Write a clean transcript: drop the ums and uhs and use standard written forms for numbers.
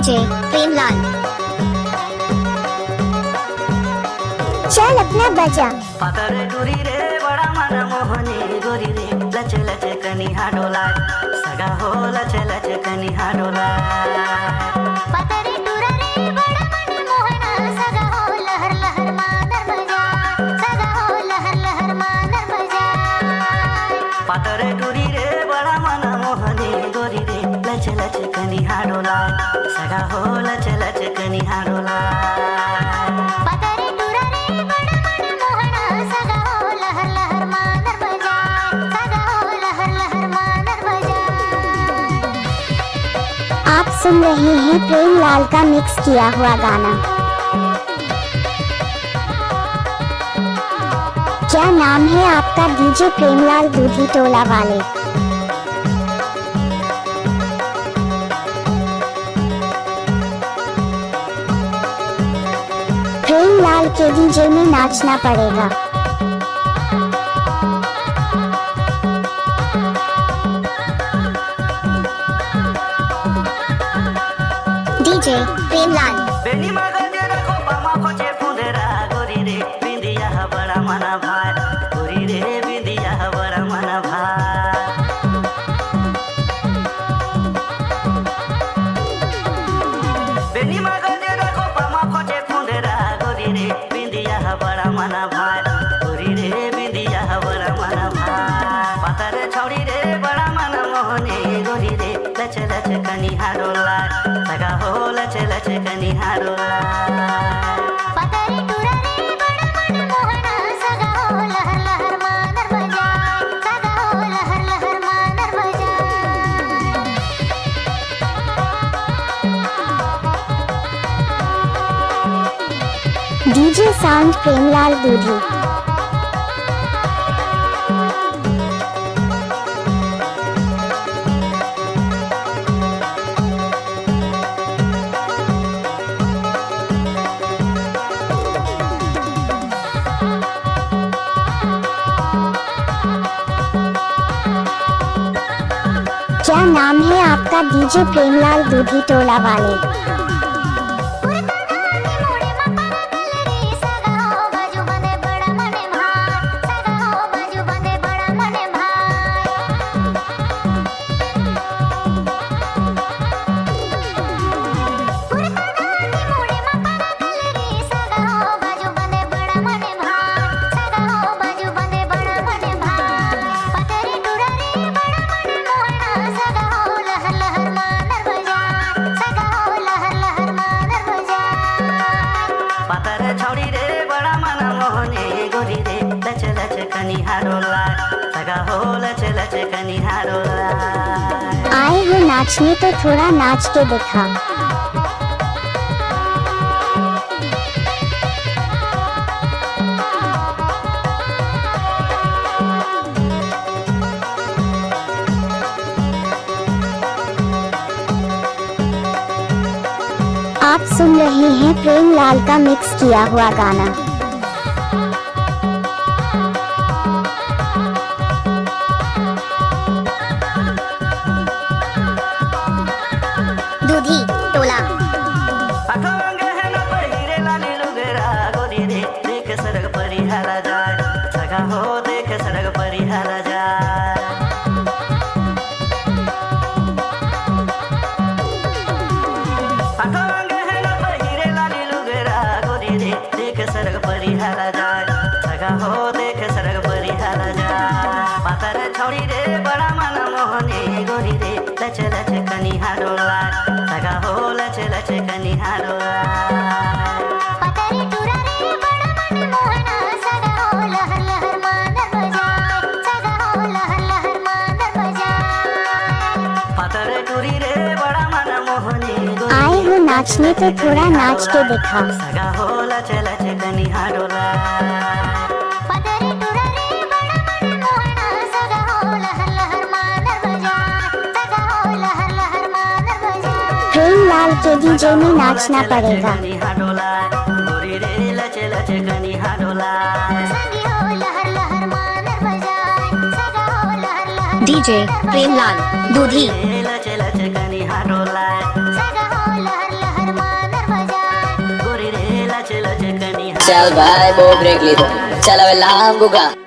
DJ Premlal. चल अपना बजा। पातरे टूरी रे बड़ा मन मोहनी गोरी रे लचे लचे कनिहा डोला सगा हो लचे लचे कनिहा डोला। पातरे टूरा रे बड़ा मन मोहना सगा हो लहर लहर मादर बजा। सगा हो लहर लहर मादर बजा। पातरे टूरी रे बड़ा मन मोहनी गोरी रे लचे लचे कनिहा डोला सगा हो लचे लचे कनिहा डोला। पातरे टूरा रे बड़ा मन मोहना सगा हो लहर लहर मादर बजा। सगा हो लहर लहर मादर बजा। आप सुन रहे हैं प्रेमलाल का मिक्स किया हुआ गाना। क्या नाम है आपका? डीजे प्रेमलाल दूधी टोला वाले। प्रेमलाल के डीजे में नाचना पड़ेगा। डीजे प्रेमलाल। बेनी मगज रखो पामा खोचे फुंदेरा गोरी रे बिंदिया बड़ा मना भाई गोरी रे बिंदिया बड़ा मना भाई। बेनी मगज रखो पामा खोचे फुंदेरा गोरी रे बिंदिया बड़ा मना भाई गोरी रे बिंदिया बड़ा मना भाई। पातर छौड़ी रे बड़ा मन मोहनी गोरी रे लचे लचे कनिहा डोला सगा हो लचे लचे कनिहा डोला। पातरे टूरा रे बड़ा मन मोहना सगा हो लहर लहर मादर बजा। सगा हो लहर लहर मादर बजा। DJ sound Premlal Dudhi. क्या नाम है आपका? डीजे प्रेमलाल दूधी टोला वाले। पातर छौड़ी रे बड़ा मन मोहनी गोरी रे लचे लचे कनिहा डोला सगा हो लचे लचे कनिहा डोला। आए हो नाचने तो थोड़ा नाच के दिखा। आप सुन रहे हैं प्रेमलाल का मिक्स किया हुआ गाना। दूधी टोला। अठोंगे है न पहिरे लाली लुगेरा गोरी रे देख सड़क परिहारा जाए सगा हो देख सड़क परिहारा जाए। अठोंगे है न पहिरे लाली लुगेरा गोरी रे देख सड़क परिहारा जाए सगा हो देख सड़क परिहारा जाए। पातर छौड़ी रे बड़ा मन मोहनी गोरी रे लचे लचे कनिहा डोला सगा हो लचे लचे कनिहा डोला। पातरे टूरा रे बड़ा मन मोहना सगा हो लहर लहर मादर बजा। सगा हो लहर लहर मादर बजा। पातर टूरी रे बड़ा मन मोहनी आए हो नाचने तो थोड़ा नाच के दिखा। सगा हो लचे लचे कनिहा डोला। पातरे टूरा रे बड़ा मन मोहना सगा हो लहर लहर मादर बजा। सगा हो लहर लहर मादर बजा। प्रेमलाल के डीजे में नाचना पड़ेगा। कनिहा डोला गोरी रे लचे लचे कनिहा डोला। सगी हो लहर लहर मादर बजा। सगा हो लहर लहर। डीजे प्रेमलाल दूधी। लचे लचे कनिहा डोला। सगा हो लहर लहर। चल भाई बो ब्रेक लीधो चल હવે લાંબુ ગા